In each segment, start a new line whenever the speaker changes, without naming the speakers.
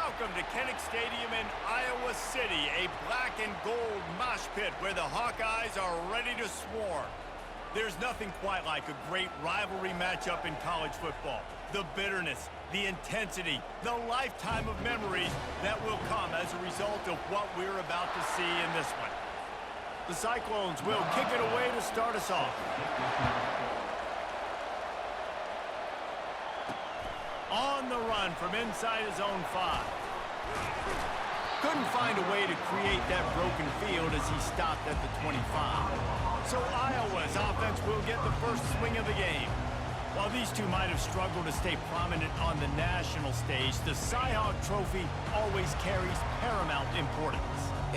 Welcome to Kinnick Stadium in Iowa City, a black and gold mosh pit where the Hawkeyes are ready to swarm. There's nothing quite like a great rivalry matchup in college football. The bitterness, the intensity, the lifetime of memories that will come as a result of what we're about to see in this one. The Cyclones will kick it away to start us off. On the run from inside his own 5. Couldn't find a way to create that broken field as he stopped at the 25. So Iowa's offense will get the first swing of the game. While these two might have struggled to stay prominent on the national stage, the Cy-Hawk Trophy always carries paramount importance.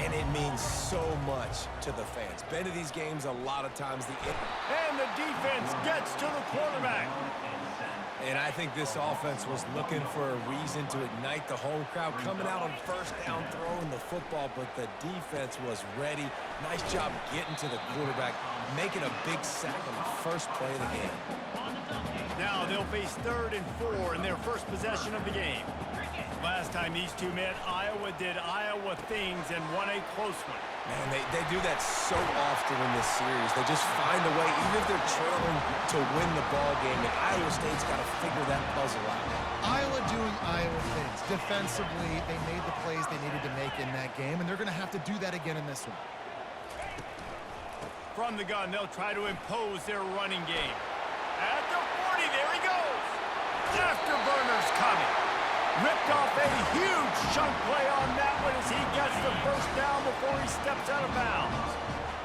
And it means so much to the fans. Been to these games a lot of times.
And the defense gets to the quarterback.
And I think this offense was looking for a reason to ignite the home crowd, coming out on first down, throwing the football, but the defense was ready. Nice job getting to the quarterback, making a big sack on the first play of the game.
Now they'll face 3rd and 4 in their first possession of the game. Last time these two met, Iowa did Iowa things and won a close one.
Man, they do that so often in this series. They just find a way, even if they're trailing, to win the ball game. And Iowa State's got to figure that puzzle out.
Iowa doing Iowa things. Defensively, they made the plays they needed to make in that game, and they're going to have to do that again in this one.
From the gun, they'll try to impose their running game. At the 40, there he goes. Afterburner's coming. Ripped off a huge chunk play on that one as he gets the first down before he steps out of bounds.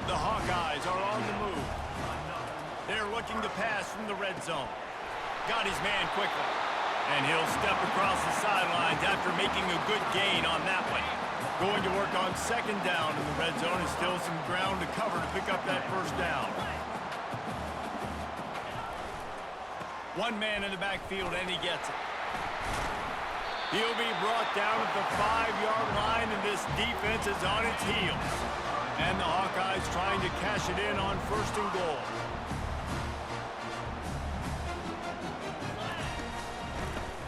The Hawkeyes are on the move. They're looking to pass from the red zone. Got his man quickly. And he'll step across the sidelines after making a good gain on that one. Going to work on 2nd down in the red zone and still some ground to cover to pick up that first down. One man in the backfield and he gets it. He'll be brought down at the 5-yard line, and this defense is on its heels. And the Hawkeyes trying to cash it in on 1st and goal.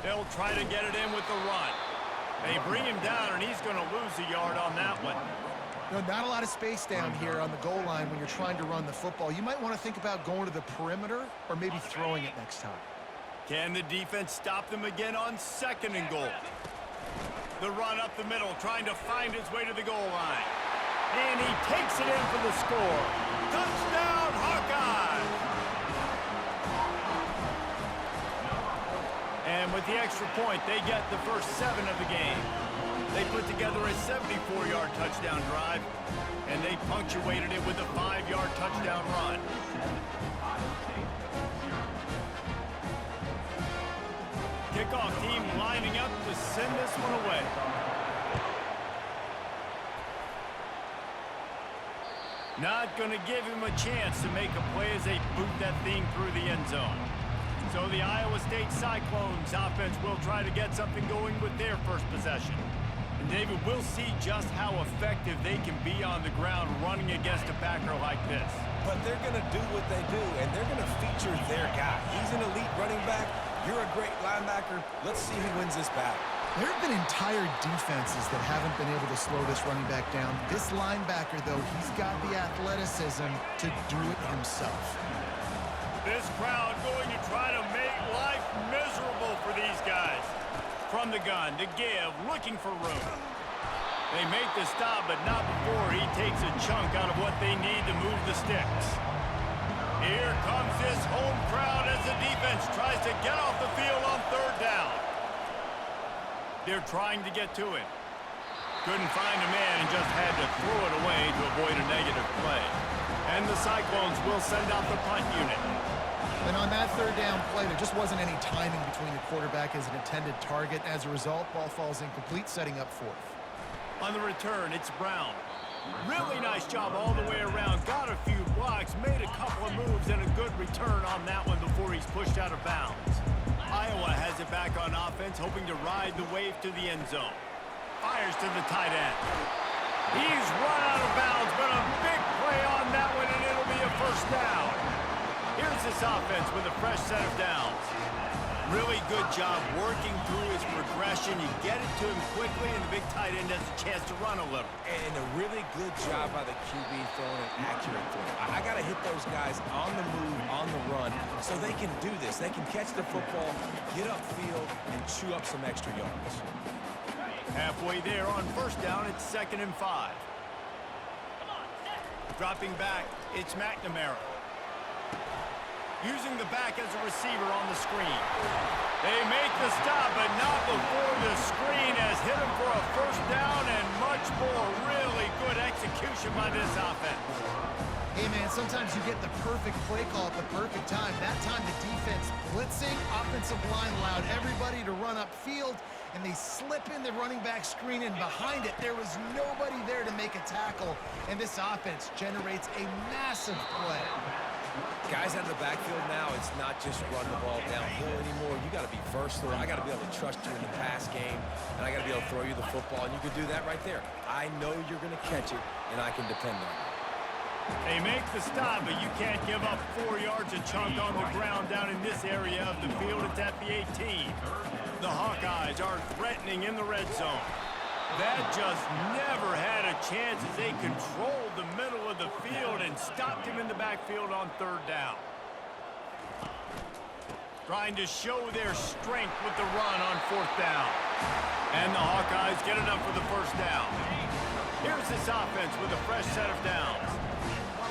They'll try to get it in with the run. They bring him down, and he's going to lose a yard on that one.
You know, not a lot of space down here on the goal line when you're trying to run the football. You might want to think about going to the perimeter or maybe throwing it next time.
Can the defense stop them again on 2nd and goal? The run up the middle, trying to find his way to the goal line. And he takes it in for the score. Touchdown, Hawkeyes! And with the extra point, they get the first 7 of the game. They put together a 74-yard touchdown drive, and they punctuated it with a 5-yard touchdown run. Kickoff team lining up to send this one away. Not going to give him a chance to make a play as they boot that thing through the end zone. So the Iowa State Cyclones offense will try to get something going with their first possession. And David, we'll see just how effective they can be on the ground running against a backer like this.
But they're going to do what they do, and they're going to feature their guy. He's an elite running back. You're a great linebacker. Let's see who wins this battle.
There have been entire defenses that haven't been able to slow this running back down. This linebacker, though, he's got the athleticism to do it himself.
This crowd going to try to make life miserable for these guys. From the gun to give, looking for room. They make the stop, but not before he takes a chunk out of what they need to move the sticks. Here comes this home crowd as the defense tries to get off the field on 3rd down. They're trying to get to it. Couldn't find a man and just had to throw it away to avoid a negative play. And the Cyclones will send out the punt unit.
And on that 3rd down play, there just wasn't any timing between the quarterback as an intended target. As a result, ball falls incomplete, setting up 4th.
On the return, it's Brown. Really nice job all the way around. Got a few blocks, made a couple of moves, and a good return on that one before he's pushed out of bounds. Iowa has it back on offense, hoping to ride the wave to the end zone. Fires to the tight end. He's run out of bounds, but a big play on that one, and it'll be a first down. Here's this offense with a fresh set of downs. Really good job working through his progression. You get it to him quickly, and the big tight end has a chance to run a little.
And a really good job by the QB throwing an accurate throw. I got to hit those guys on the move, on the run, so they can do this. They can catch the football, get upfield, and chew up some extra yards.
Halfway there on first down, it's 2nd and 5. Dropping back, it's McNamara. Using the back as a receiver on the screen. They make the stop, but not before the screen has hit him for a first down and much more. Really good execution by this offense.
Hey, man, sometimes you get the perfect play call at the perfect time. That time the defense blitzing, offensive line allowed everybody to run upfield, and they slip in the running back screen, and behind it, there was nobody there to make a tackle, and this offense generates a massive play.
Guys out of the backfield now, it's not just run the ball downhill anymore. You got to be versatile. I got to be able to trust you in the pass game, and I got to be able to throw you the football, and you can do that right there. I know you're going to catch it, and I can depend on it.
They make the stop, but you can't give up 4 yards a chunk on the ground down in this area of the field. It's at the 18. The Hawkeyes are threatening in the red zone. That just never had a chance as they controlled the middle of the field and stopped him in the backfield on 3rd down. Trying to show their strength with the run on 4th down. And the Hawkeyes get it up for the first down. Here's this offense with a fresh set of downs.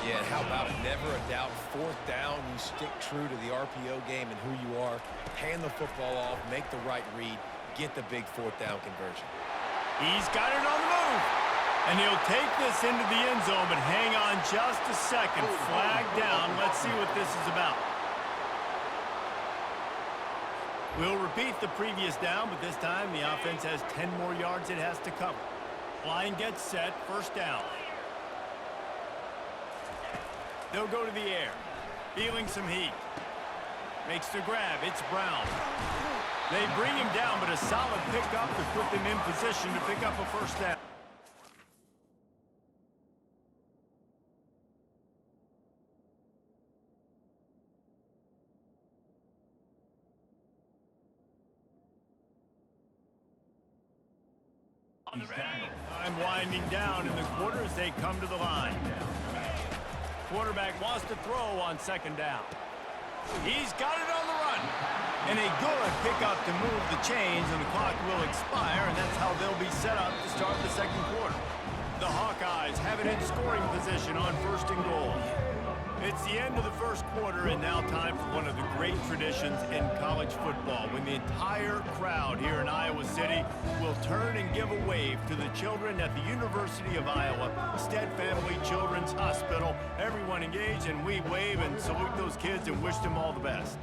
Yeah, how about it? Never a doubt. 4th down, you stick true to the RPO game and who you are. Hand the football off, make the right read, get the big 4th down conversion.
He's got it on the move. And he'll take this into the end zone, but hang on just a second. Flag down. Let's see what this is about. We'll repeat the previous down, but this time the offense has 10 more yards it has to cover. Line gets set. First down. They'll go to the air. Feeling some heat. Makes the grab. It's Brown. They bring him down, but a solid pickup to put them in position to pick up a first down. Time winding down in the quarter as they come to the line. Quarterback wants to throw on 2nd down. He's got it on the run. And a good pickup to move the chains, and the clock will expire, and that's how they'll be set up to start the 2nd quarter. The Hawkeyes have it in scoring position on 1st and goal. It's the end of the 1st quarter, and now time for one of the great traditions in college football, when the entire crowd here in Iowa City will turn and give a wave to the children at the University of Iowa, Stead Family Children's Hospital. Everyone engaged, and we wave and salute those kids and wish them all the best.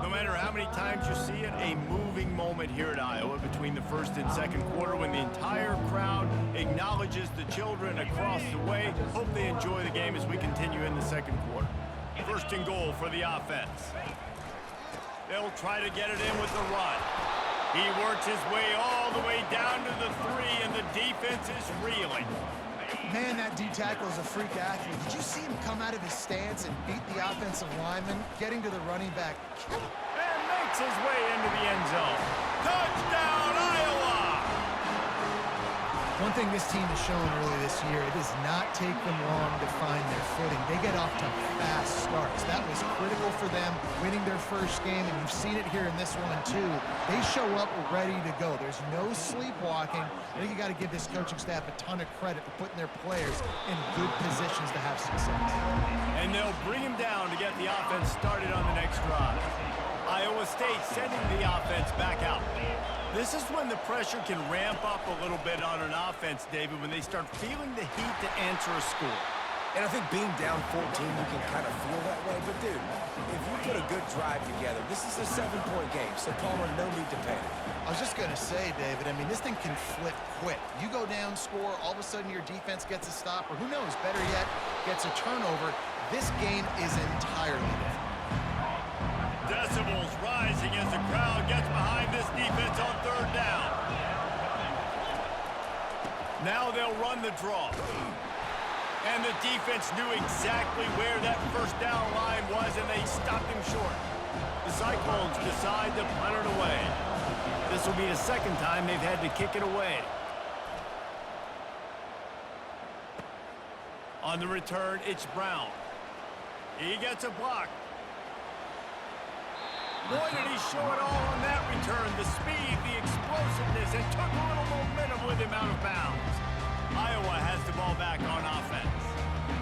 No matter how many times you see it, a moving moment here at Iowa between the 1st and 2nd quarter when the entire crowd acknowledges the children across the way. Hope they enjoy the game as we continue in the 2nd quarter. 1st and goal for the offense. They'll try to get it in with the run. He works his way all the way down to the 3, and the defense is reeling.
Man, that D-tackle is a freak athlete. Did you see him come out of his stance and beat the offensive lineman, getting to the running back?
And makes his way into the end zone. Touchdown, Iowa!
One thing this team has shown early this year, it does not take them long to find their footing. They get off to fast starts. That was critical for them, winning their first game, and you've seen it here in this one too. They show up ready to go. There's no sleepwalking. I think you got to give this coaching staff a ton of credit for putting their players in good positions to have success.
And they'll bring him down to get the offense started on the next drive. Iowa State sending the offense back out. This is when the pressure can ramp up a little bit on an offense, David, when they start feeling the heat to answer a score.
And I think being down 14, you can kind of feel that way. But, dude, if you put a good drive together, this is a 7-point game, so Palmer, no need to panic.
I was just going to say, David, I mean, this thing can flip quick. You go down, score, all of a sudden your defense gets a stop, or who knows, better yet, gets a turnover. This game is entirely different.
Decibels rising as the crowd gets behind this defense on 3rd down. Now they'll run the draw. And the defense knew exactly where that first down line was, and they stopped him short. The Cyclones decide to punt it away. This will be the second time they've had to kick it away. On the return, it's Brown. He gets a block. Boy, did he show it all on that return. The speed, the explosiveness, and took a little momentum with him out of bounds. Iowa has the ball back on offense.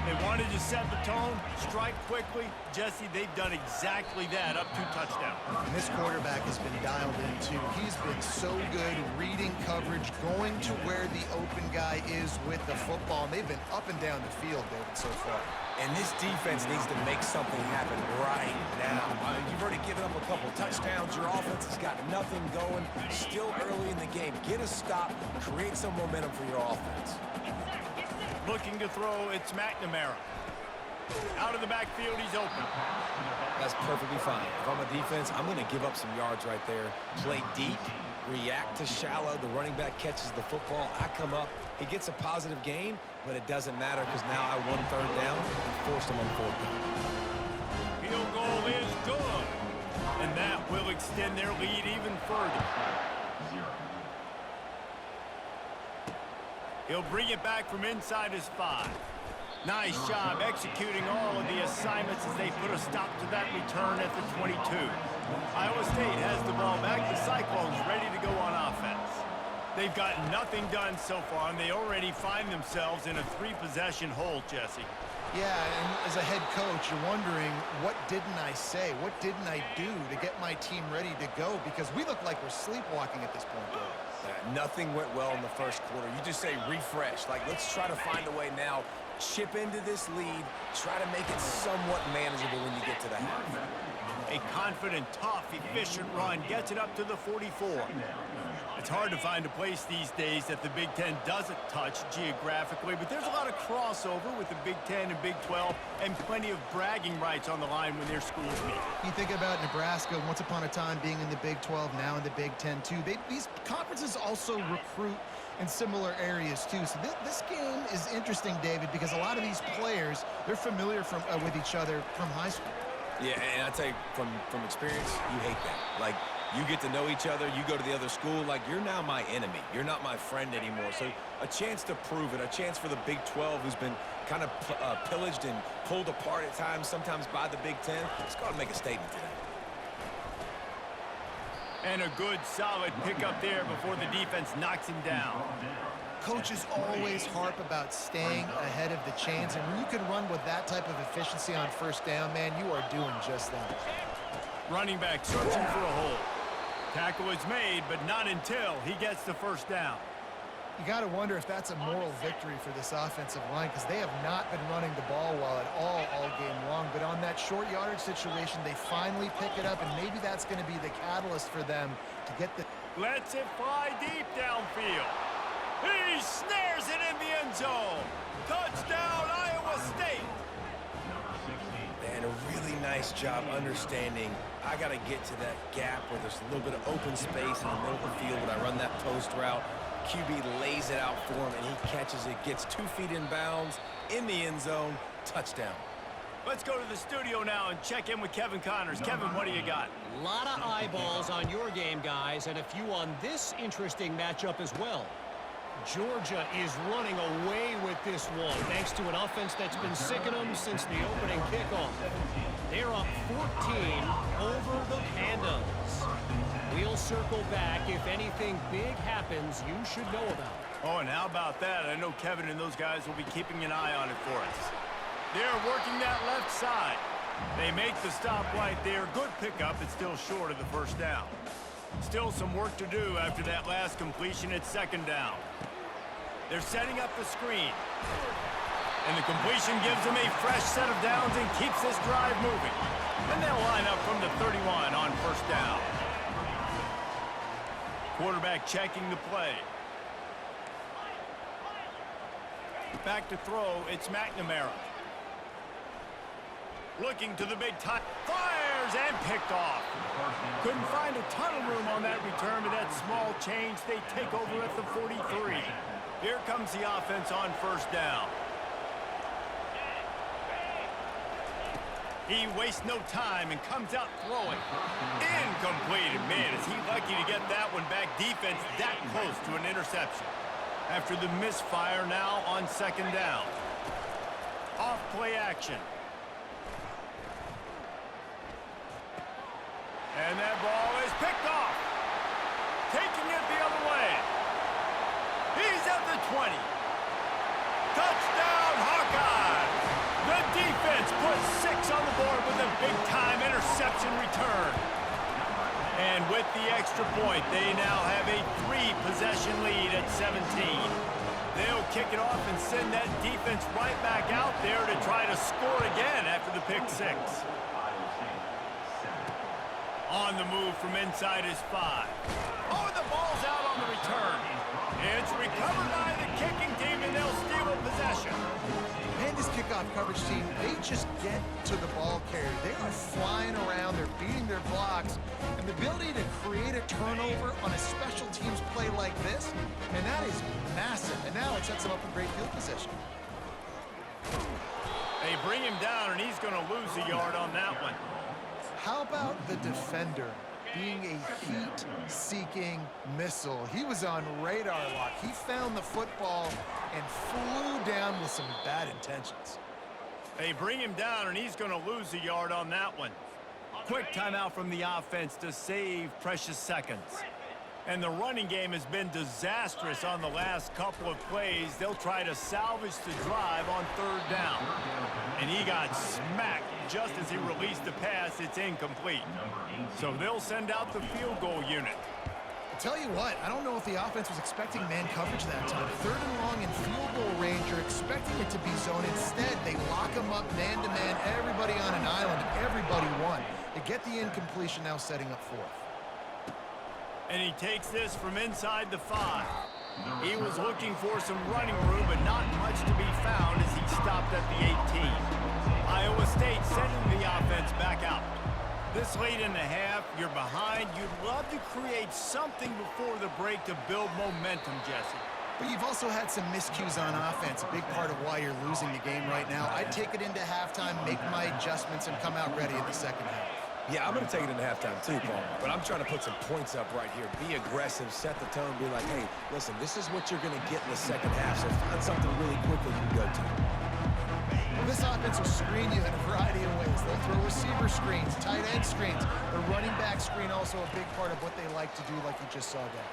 They wanted to set the tone, strike quickly. Jesse, they've done exactly that, up 2 touchdowns.
And this quarterback has been dialed in, too. He's been so good reading coverage, going to where the open guy is with the football. And they've been up and down the field, David, so far.
And this defense needs to make something happen right now. You've already given up a couple touchdowns. Your offense has got nothing going. Still early in the game. Get a stop. Create some momentum for your offense.
Looking to throw, it's McNamara. Out of the backfield, he's open.
That's perfectly fine. If I'm a defense, I'm going to give up some yards right there. Play deep, react to shallow. The running back catches the football. I come up. He gets a positive gain, but it doesn't matter because now I won 3rd down and forced him on 4th down.
Field goal is good. And that will extend their lead even further. He'll bring it back from inside his 5. Nice job executing all of the assignments as they put a stop to that return at the 22. Iowa State has the ball back. The Cyclones ready to go on offense. They've got nothing done so far, and they already find themselves in a 3-possession hole, Jesse.
Yeah, and as a head coach, you're wondering, what didn't I say? What didn't I do to get my team ready to go? Because we look like we're sleepwalking at this point, Dave.
Nothing went well in the first quarter. You just say refresh. Like, let's try to find a way now. Chip into this lead. Try to make it somewhat manageable when you get to the half.
A confident, tough, efficient run gets it up to the 44. It's hard to find a place these days that the Big Ten doesn't touch geographically, but there's a lot of crossover with the Big Ten and Big 12 and plenty of bragging rights on the line when their schools meet.
You think about Nebraska, once upon a time being in the Big 12, now in the Big 10 too. These conferences also recruit in similar areas too. So this game is interesting, David, because a lot of these players, they're familiar with each other from high school.
Yeah, and I tell you, from experience, you hate that. Like, you get to know each other, you go to the other school, like, you're now my enemy. You're not my friend anymore. So a chance to prove it, a chance for the Big 12, who's been kind of pillaged and pulled apart at times, sometimes by the Big 10. It's got to make a statement today.
And a good, solid pickup there before the defense knocks him down.
Coaches always harp about staying ahead of the chains, and when you can run with that type of efficiency on 1st down, man, you are doing just that.
Running back searching for a hole. Tackle is made, but not until he gets the 1st down.
You got to wonder if that's a moral victory for this offensive line, because they have not been running the ball well at all game long. But on that short yardage situation, they finally pick it up, and maybe that's going to be the catalyst for them to get the...
Lets it fly deep downfield. He snares it in the end zone. Touchdown, Iowa State.
And a really nice job understanding I got to get to that gap where there's a little bit of open space in the middle of the field when I run that post route. QB lays it out for him, and he catches it, gets 2 feet in bounds, in the end zone, touchdown.
Let's go to the studio now and check in with Kevin Connors. Kevin, what do you got?
A lot of eyeballs on your game, guys, and a few on this interesting matchup as well. Georgia is running away with this one, thanks to an offense that's been sicking them since the opening kickoff. They're up 14 over the Pandas. We'll circle back if anything big happens you should know about.
Oh, and how about that? I know Kevin and those guys will be keeping an eye on it for us. They're working that left side. They make the stop right there. Good pickup. It's still short of the 1st down. Still some work to do after that last completion at 2nd down. They're setting up the screen. And the completion gives them a fresh set of downs and keeps this drive moving. And they'll line up from the 31 on 1st down. Quarterback checking the play. Back to throw, it's McNamara. Looking to the big time. Fires and picked off. Couldn't find a ton of room on that return, but that small change, they take over at the 43. Here comes the offense on 1st down. He wastes no time and comes out throwing. Incomplete. And man, is he lucky to get that one back. Defense that close to an interception. After the misfire now on second down. Off play action. And that ball is picked off. Taking it the other way. He's at the 20. Touchdown, Hawkeyes! The defense puts 6 on the board with a big-time interception return. And with the extra point, they now have a 3-possession lead at 17. They'll kick it off and send that defense right back out there to try to score again after the pick 6. On the move from inside his 5. Oh, the ball's out on the return. It's recovered by the kicking team, and they'll steal a possession.
And this kickoff coverage team, they just get to the ball carrier. They are flying around, they're beating their blocks, and the ability to create a turnover on a special teams play like this, and that is massive. And now it sets them up in great field position.
They bring him down, and he's going to lose a yard on that one.
How about the defender being a heat-seeking missile? He was on radar lock. He found the football and flew down with some bad intentions.
They bring him down, and he's going to lose a yard on that one. Quick timeout from the offense to save precious seconds. And the running game has been disastrous on the last couple of plays. They'll try to salvage the drive on third down. And he got smacked just as he released the pass. It's incomplete. So they'll send out the field goal unit.
I'll tell you what, I don't know if the offense was expecting man coverage that time. Third and long in field goal range, you're expecting it to be zone. Instead, they lock them up man-to-man, everybody on an island, and everybody won. They get the incompletion, now setting up fourth.
And he takes this from inside the 5. He was looking for some running room, but not much to be found as he stopped at the 18. Iowa State sending the offense back out. This late in the half, you're behind. You'd love to create something before the break to build momentum, Jesse.
But you've also had some miscues on offense, a big part of why you're losing the game right now. I'd take it into halftime, make my adjustments, and come out ready in the second half.
Yeah, I'm going to take it into halftime too, Paul. But I'm trying to put some points up right here. Be aggressive, set the tone, be like, hey, listen, this is what you're going to get in the second half, so find something really quickly you can go to.
Well, this offense will screen you in a variety of ways. They'll throw receiver screens, tight end screens. The running back screen also a big part of what they like to do, like you just saw there.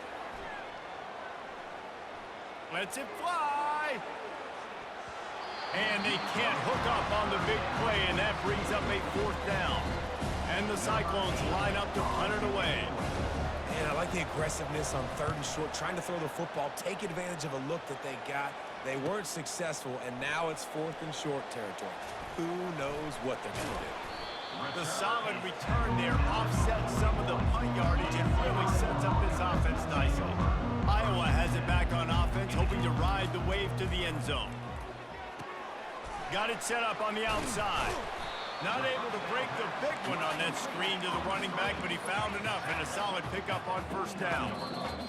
Lets it fly. And they can't hook up on the big play, and that brings up a fourth down. And the Cyclones line up to punt it away.
And I like the aggressiveness on third and short, trying to throw the football, take advantage of a look that they got. They weren't successful, and now it's fourth and short territory. Who knows what they're going to do?
The solid return there offsets some of the punt yardage and really sets up this offense nicely. Iowa has it back on offense, hoping to ride the wave to the end zone. Got it set up on the outside. Not able to break the big one on that screen to the running back, but he found enough and a solid pickup on first down.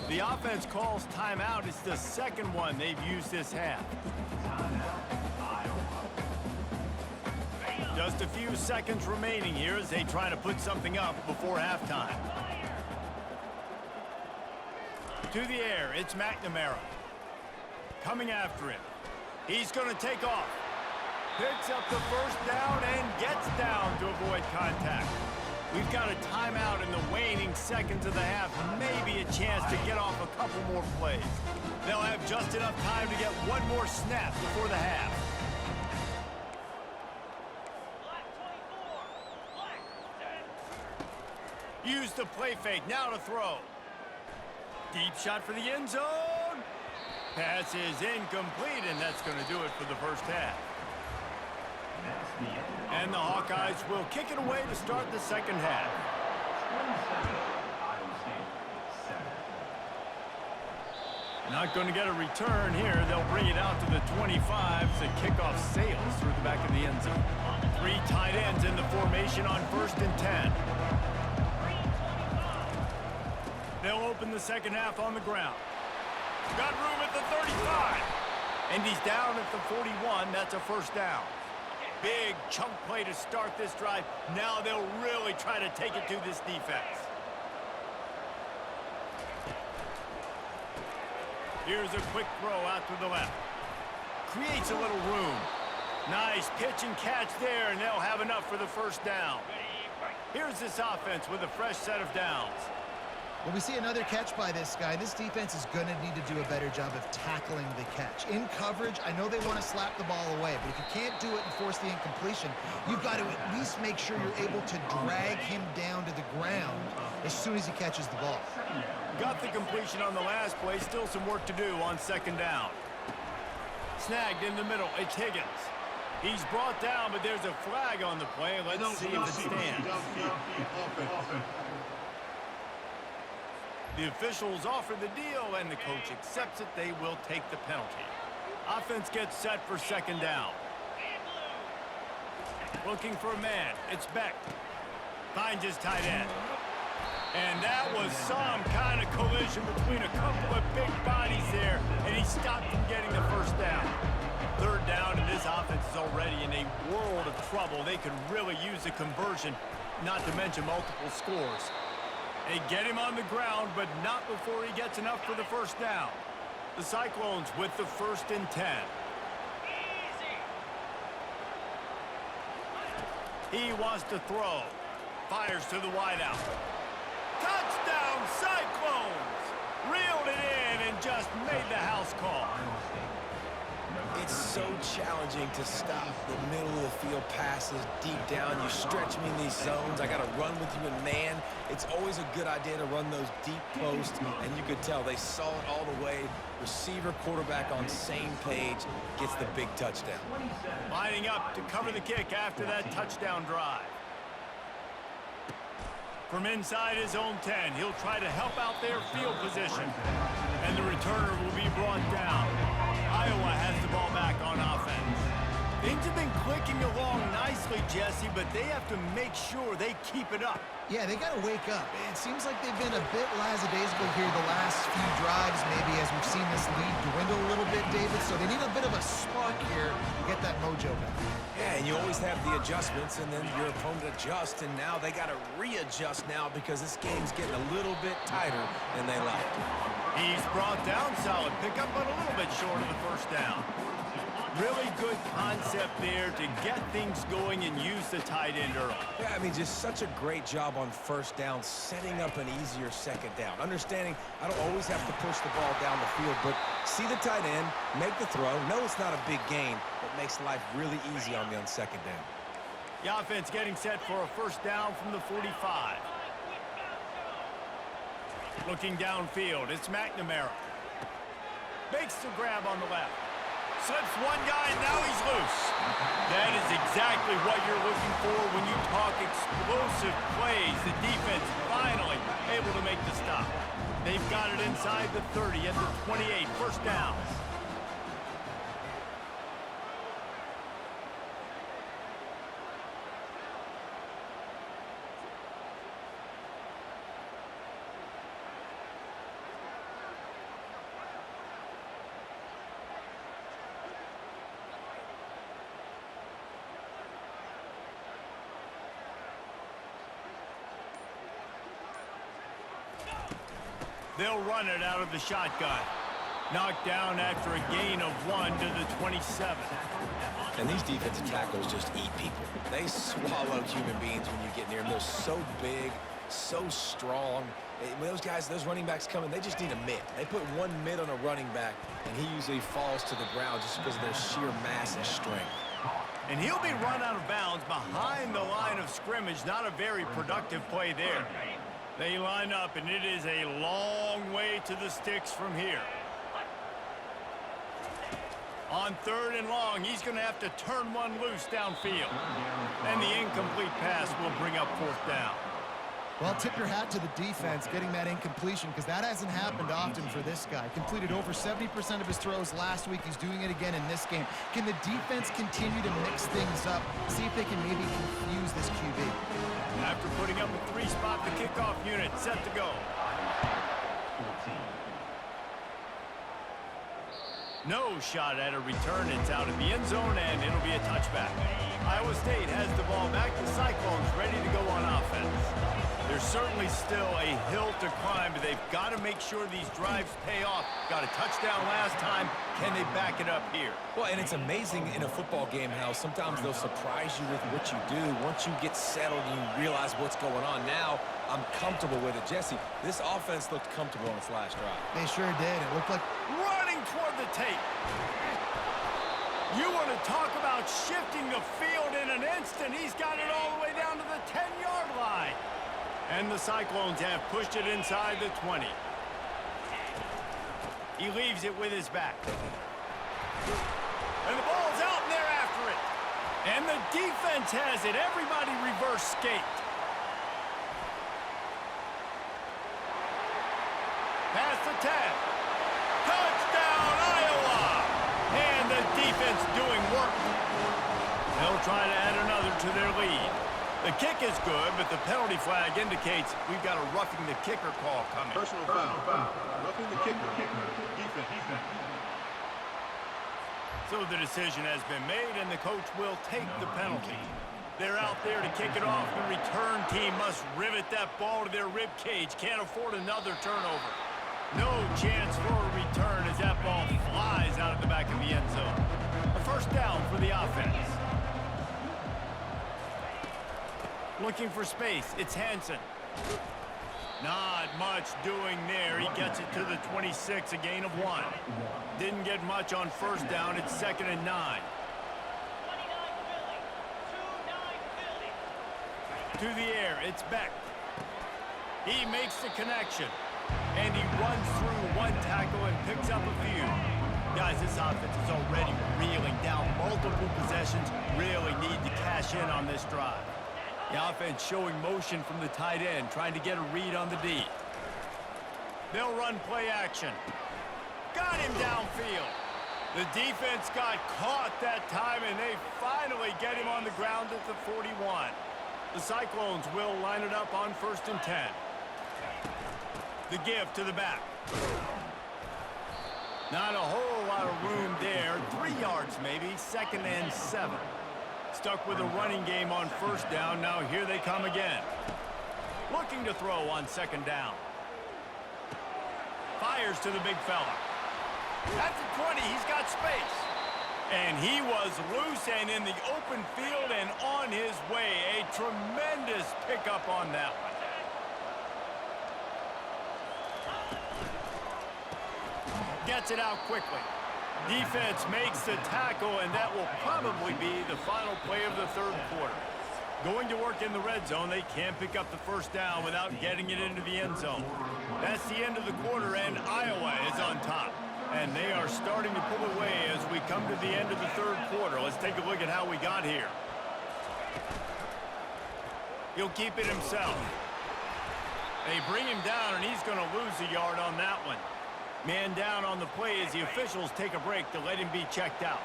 The offense calls timeout. It's the second one they've used this half. Just a few seconds remaining here as they try to put something up before halftime. To the air, it's McNamara. Coming after him. He's going to take off. Picks up the first down and gets down to avoid contact. We've got a timeout in the waning seconds of the half. Maybe a chance to get off a couple more plays. They'll have just enough time to get one more snap before the half. Use the play fake. Now to throw. Deep shot for the end zone. Pass is incomplete, and that's going to do it for the first half. And the Hawkeyes will kick it away to start the second half. Not going to get a return here. They'll bring it out to the 25 as the kickoff sails through the back of the end zone. 3 tight ends in the formation on 1st and 10. They'll open the second half on the ground. Got room at the 35. And he's down at the 41. That's a first down. big chunk play to start this drive. Now they'll really try to take it to this defense. Here's a quick throw out to the left. Creates a little room. Nice pitch and catch there, and they'll have enough for the first down. Here's this offense with a fresh set of downs.
When we see another catch by this guy, this defense is going to need to do a better job of tackling the catch. In coverage, I know they want to slap the ball away, but if you can't do it and force the incompletion, you've got to at least make sure you're able to drag him down to the ground as soon as he catches the ball.
Got the completion on the last play. Still some work to do on second down. Snagged in the middle. It's Higgins. He's brought down, but there's a flag on the play. Let's see if it stands. The officials offer the deal, and the coach accepts it. They will take the penalty. Offense gets set for second down. Looking for a man. It's Beck. Finds his tight end. And that was some kind of collision between a couple of big bodies there, and he stopped from getting the first down. Third down, and this offense is already in a world of trouble. They could really use a conversion, not to mention multiple scores. They get him on the ground, but not before he gets enough for the first down. The Cyclones with the 1st and 10. He wants to throw. Fires to the wideout. Touchdown, Cyclones! Reeled it in and just made the house call.
It's so challenging to stop the middle of the field passes deep down. You stretch me in these zones. I got to run with you in man. It's always a good idea to run those deep posts, and you could tell they saw it all the way. Receiver, quarterback on same page, gets the big touchdown.
Lining up to cover the kick after that touchdown drive. From inside his own 10, he'll try to help out their field position. And the returner will be brought down. Iowa has the ball back on offense. Things have been clicking along nicely, Jesse, but they have to make sure they keep it up.
Yeah, they got to wake up. It seems like they've been a bit lackadaisical here the last few drives, maybe, as we've seen this lead dwindle a little bit, David. So they need a bit of a spark here to get that mojo back.
Yeah, and you always have the adjustments, and then your opponent adjusts, and now they got to readjust now because this game's getting a little bit tighter than they like.
He's brought down solid. Pick up but a little bit short of the first down. Really good concept there to get things going and use the tight end early.
Yeah, I mean, just such a great job on first down, setting up an easier second down. Understanding I don't always have to push the ball down the field, but see the tight end, make the throw. No, it's not a big gain, but makes life really easy on me on second down.
The offense getting set for a first down from the 45. Looking downfield, it's McNamara. Makes the grab on the left. Slips one guy, and now he's loose. That is exactly what you're looking for when you talk explosive plays. The defense finally able to make the stop. They've got it inside the 30 at the 28, first down. They'll run it out of the shotgun. Knocked down after a gain of 1 to the 27.
And these defensive tackles just eat people. They swallow human beings when you get near them. They're so big, so strong. When those guys, those running backs come in, they just need a mid. They put one mid on a running back, and he usually falls to the ground just because of their sheer mass and strength.
And he'll be run out of bounds behind the line of scrimmage. Not a very productive play there. They line up, and it is a long way to the sticks from here. On 3rd and long, he's going to have to turn one loose downfield. And the incomplete pass will bring up 4th down.
Well, tip your hat to the defense getting that incompletion because that hasn't happened often for this guy. Completed over 70% of his throws last week. He's doing it again in this game. Can the defense continue to mix things up, see if they can maybe confuse this QB?
After putting up a 3-spot, the kickoff unit set to go. No shot at a return. It's out of the end zone, and it'll be a touchback. Iowa State has the ball back. The Cyclones ready to go on offense. There's certainly still a hill to climb, but they've got to make sure these drives pay off. Got a touchdown last time. Can they back it up here?
Well, and it's amazing in a football game how sometimes they'll surprise you with what you do. Once you get settled, you realize what's going on. Now, I'm comfortable with it. Jesse, this offense looked comfortable on its last drive.
They sure did. It looked like
Running toward the tape. You want to talk about shifting the field in an instant. He's got it all the way down to the 10-yard line. And the Cyclones have pushed it inside the 20. He leaves it with his back. And the ball's out, and they're after it. And the defense has it. Everybody reverse skate. Pass the 10. Touchdown, Iowa! And the defense doing work. They'll try to add another to their lead. The kick is good, but the penalty flag indicates we've got a roughing the kicker call coming.
Personal foul. Roughing the kicker. Defense.
So the decision has been made, and the coach will take the penalty. They're out there to kick it off. The return team must rivet that ball to their rib cage. Can't afford another turnover. No chance for a return as that ball flies out of the back of the end zone. A first down for the offense. Looking for space. It's Hansen. Not much doing there. He gets it to the 26, a gain of 1. Didn't get much on first down. It's 2nd and 9. To the air. It's Beck. He makes the connection. And he runs through one tackle and picks up a few. Guys, this offense is already reeling down multiple possessions. Really need to cash in on this drive. The offense showing motion from the tight end, trying to get a read on the D. They'll run play action. Got him downfield. The defense got caught that time, and they finally get him on the ground at the 41. The Cyclones will line it up on 1st and 10. The give to the back. Not a whole lot of room there. 3 yards maybe, 2nd and 7. Stuck with a running game on first down. Now here they come again. Looking to throw on 2nd down. Fires to the big fella. At the 20, he's got space. And he was loose and in the open field and on his way. A tremendous pickup on that one. Gets it out quickly. Defense makes the tackle, and that will probably be the final play of the 3rd quarter. Going to work in the red zone, they can't pick up the first down without getting it into the end zone. That's the end of the quarter, and Iowa is on top. And they are starting to pull away as we come to the end of the 3rd quarter. Let's take a look at how we got here. He'll keep it himself. They bring him down, and he's going to lose a yard on that one. Man down on the play as the officials take a break to let him be checked out.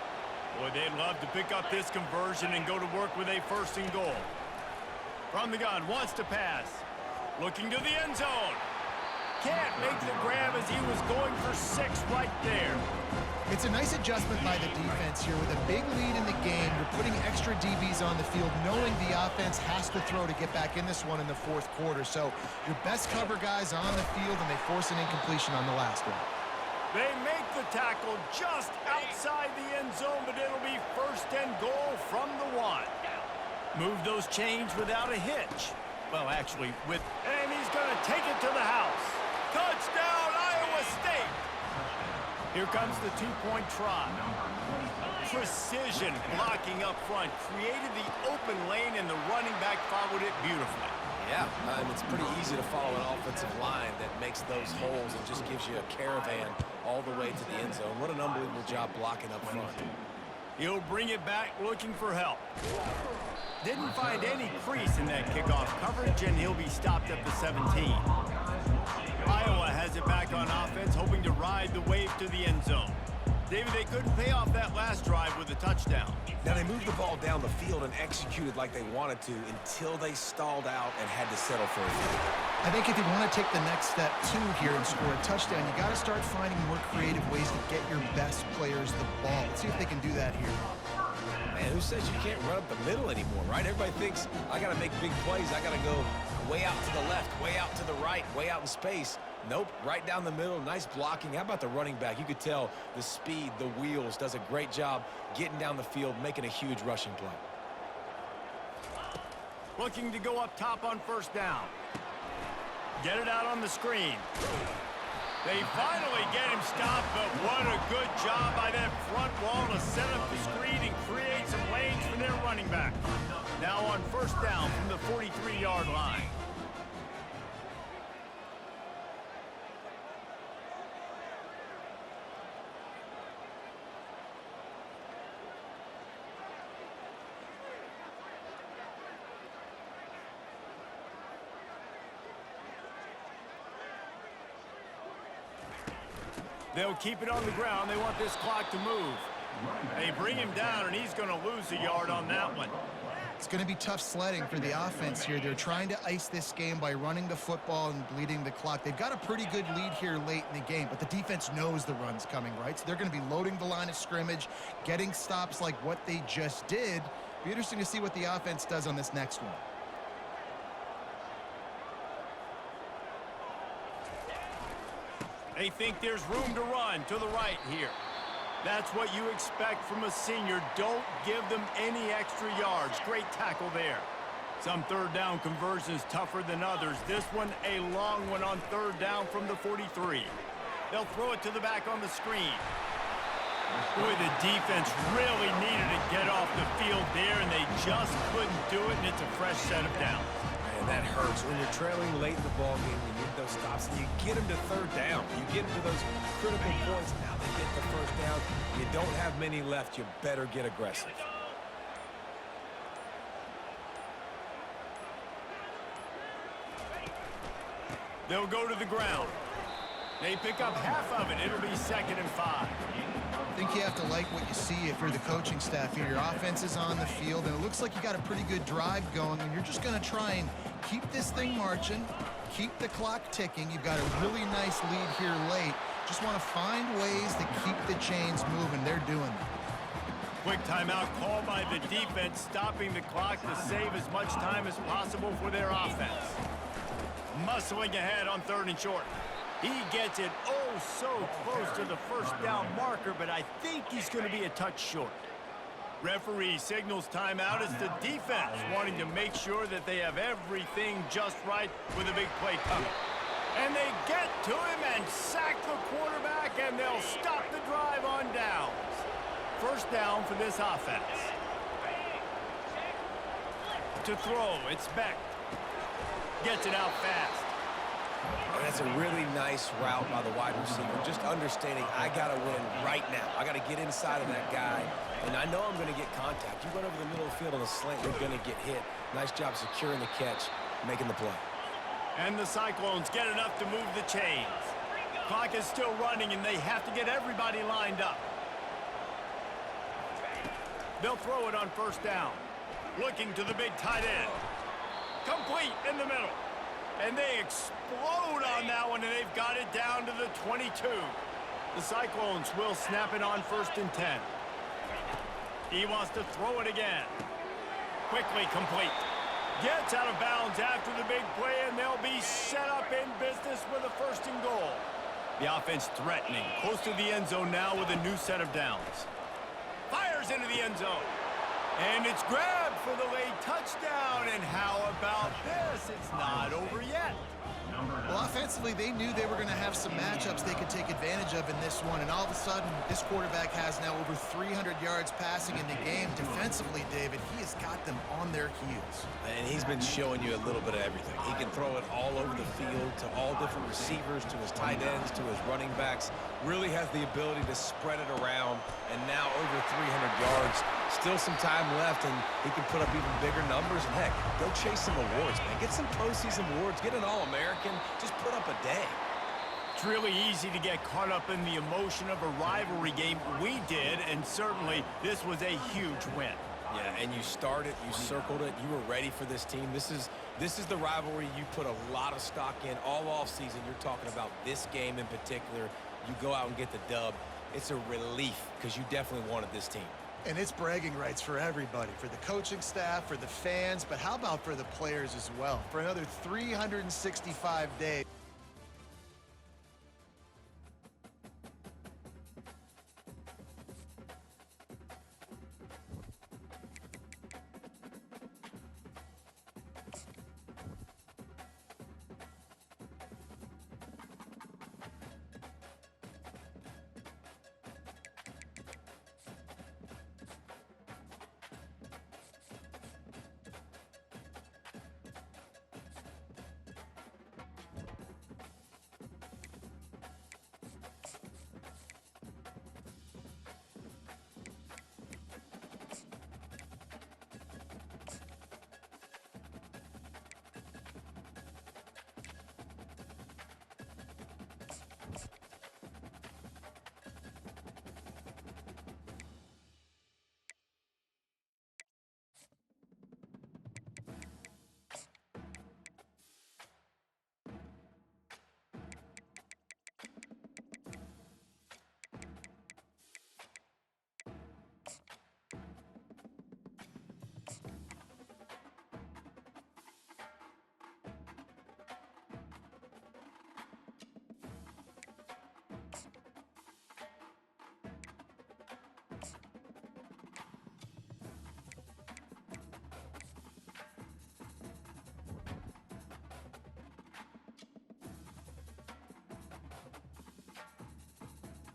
Boy, they'd love to pick up this conversion and go to work with a 1st and goal. From the gun, wants to pass. Looking to the end zone. Can't make the grab as he was going for 6 right there.
It's a nice adjustment by the defense here. With a big lead in the game, you're putting extra DBs on the field, knowing the offense has to throw to get back in this one in the 4th quarter. So your best cover guys on the field, and they force an incompletion on the last one.
They make the tackle just outside the end zone, but it'll be 1st and goal from the 1. Move those chains without a hitch. Well, actually, and he's going to take it to the house. Touchdown, Iowa State! Here comes the 2-point try. Precision blocking up front. Created the open lane, and the running back followed it beautifully.
Yeah, it's pretty easy to follow an offensive line that makes those holes and just gives you a caravan all the way to the end zone. What an unbelievable job blocking up front.
He'll bring it back looking for help. Didn't find any crease in that kickoff coverage, and he'll be stopped at the 17. Iowa has it back on offense, hoping to ride the wave to the end zone. David, they couldn't pay off that last drive with a touchdown.
Now, they moved the ball down the field and executed like they wanted to until they stalled out and had to settle for a field goal.
I think if you want to take the next step, too, here and score a touchdown, you got to start finding more creative ways to get your best players the ball. Let's see if they can do that here.
Man, who says you can't run up the middle anymore, right? Everybody thinks, I got to make big plays. I got to go way out to the left, way out to the right, way out in space. Nope, right down the middle, nice blocking. How about the running back? You could tell the speed, the wheels, does a great job getting down the field, making a huge rushing play.
Looking to go up top on first down. Get it out on the screen. They finally get him stopped, but what a good job by that front wall to set up the screen and create some lanes for their running back. Now on first down from the 43-yard line. They'll keep it on the ground. They want this clock to move. They bring him down, and he's going to lose a yard on that one.
It's going to be tough sledding for the offense here. They're trying to ice this game by running the football and bleeding the clock. They've got a pretty good lead here late in the game, but the defense knows the run's coming, right? So they're going to be loading the line of scrimmage, getting stops like what they just did. Be interesting to see what the offense does on this next one.
They think there's room to run to the right here. That's what you expect from a senior. Don't give them any extra yards. Great tackle there. Some third down conversions tougher than others. This one a long one on third down from the 43. They'll throw it to the back on the screen. Boy, the defense really needed to get off the field there, and they just couldn't do it, and it's a fresh set of downs.
And that hurts. When you're trailing late in the ballgame, you need those stops, and you get them to third down. You get them to those critical points. Now they get the first down. You don't have many left. You better get aggressive.
They'll go to the ground. They pick up half of it. It'll be 2nd and 5.
I think you have to like what you see if you're the coaching staff here. Your offense is on the field, and it looks like you got a pretty good drive going, and you're just going to try and keep this thing marching, keep the clock ticking. You've got a really nice lead here late. Just want to find ways to keep the chains moving. They're doing that.
Quick timeout called by the defense, stopping the clock to save as much time as possible for their offense. Muscling ahead on 3rd and short. He gets it oh so close to the first down marker, but I think he's going to be a touch short. Referee signals timeout. It's the defense wanting to make sure that they have everything just right with a big play coming. And they get to him and sack the quarterback, and they'll stop the drive on downs. First down for this offense. To throw, it's Beck. Gets it out fast.
And that's a really nice route by the wide receiver. Just understanding I got to win right now. I got to get inside of that guy. And I know I'm going to get contact. You run over the middle of the field on a slant, you're going to get hit. Nice job securing the catch, making the play.
And the Cyclones get enough to move the chains. Clock is still running, and they have to get everybody lined up. They'll throw it on first down. Looking to the big tight end. Complete in the middle. And they explode on that one, and they've got it down to the 22. The Cyclones will snap it on 1st and 10. He wants to throw it again. Quickly complete. Gets out of bounds after the big play, and they'll be set up in business with a 1st and goal. The offense threatening, close to the end zone now with a new set of downs. Fires into the end zone. And it's grabbed for the late touchdown. And how about this? It's not over yet.
Well, offensively, they knew they were going to have some matchups they could take advantage of in this one, and all of a sudden, this quarterback has now over 300 yards passing in the game. Defensively, David, he has got them on their heels.
And he's been showing you a little bit of everything. He can throw it all over the field to all different receivers, to his tight ends, to his running backs. Really has the ability to spread it around, and now over 300 yards. Still some time left, and he can put up even bigger numbers. And heck, go chase some awards, man. Get some postseason awards. Get an All-American. Just put up a day.
It's really easy to get caught up in the emotion of a rivalry game. We did, and certainly this was a huge win.
Yeah, and you started, you circled it, you were ready for this team. This is the rivalry you put a lot of stock in all offseason. You're talking about this game in particular. You go out and get the dub. It's a relief because you definitely wanted this team.
And it's bragging rights for everybody, for the coaching staff, for the fans, but how about for the players as well? For another 365 days.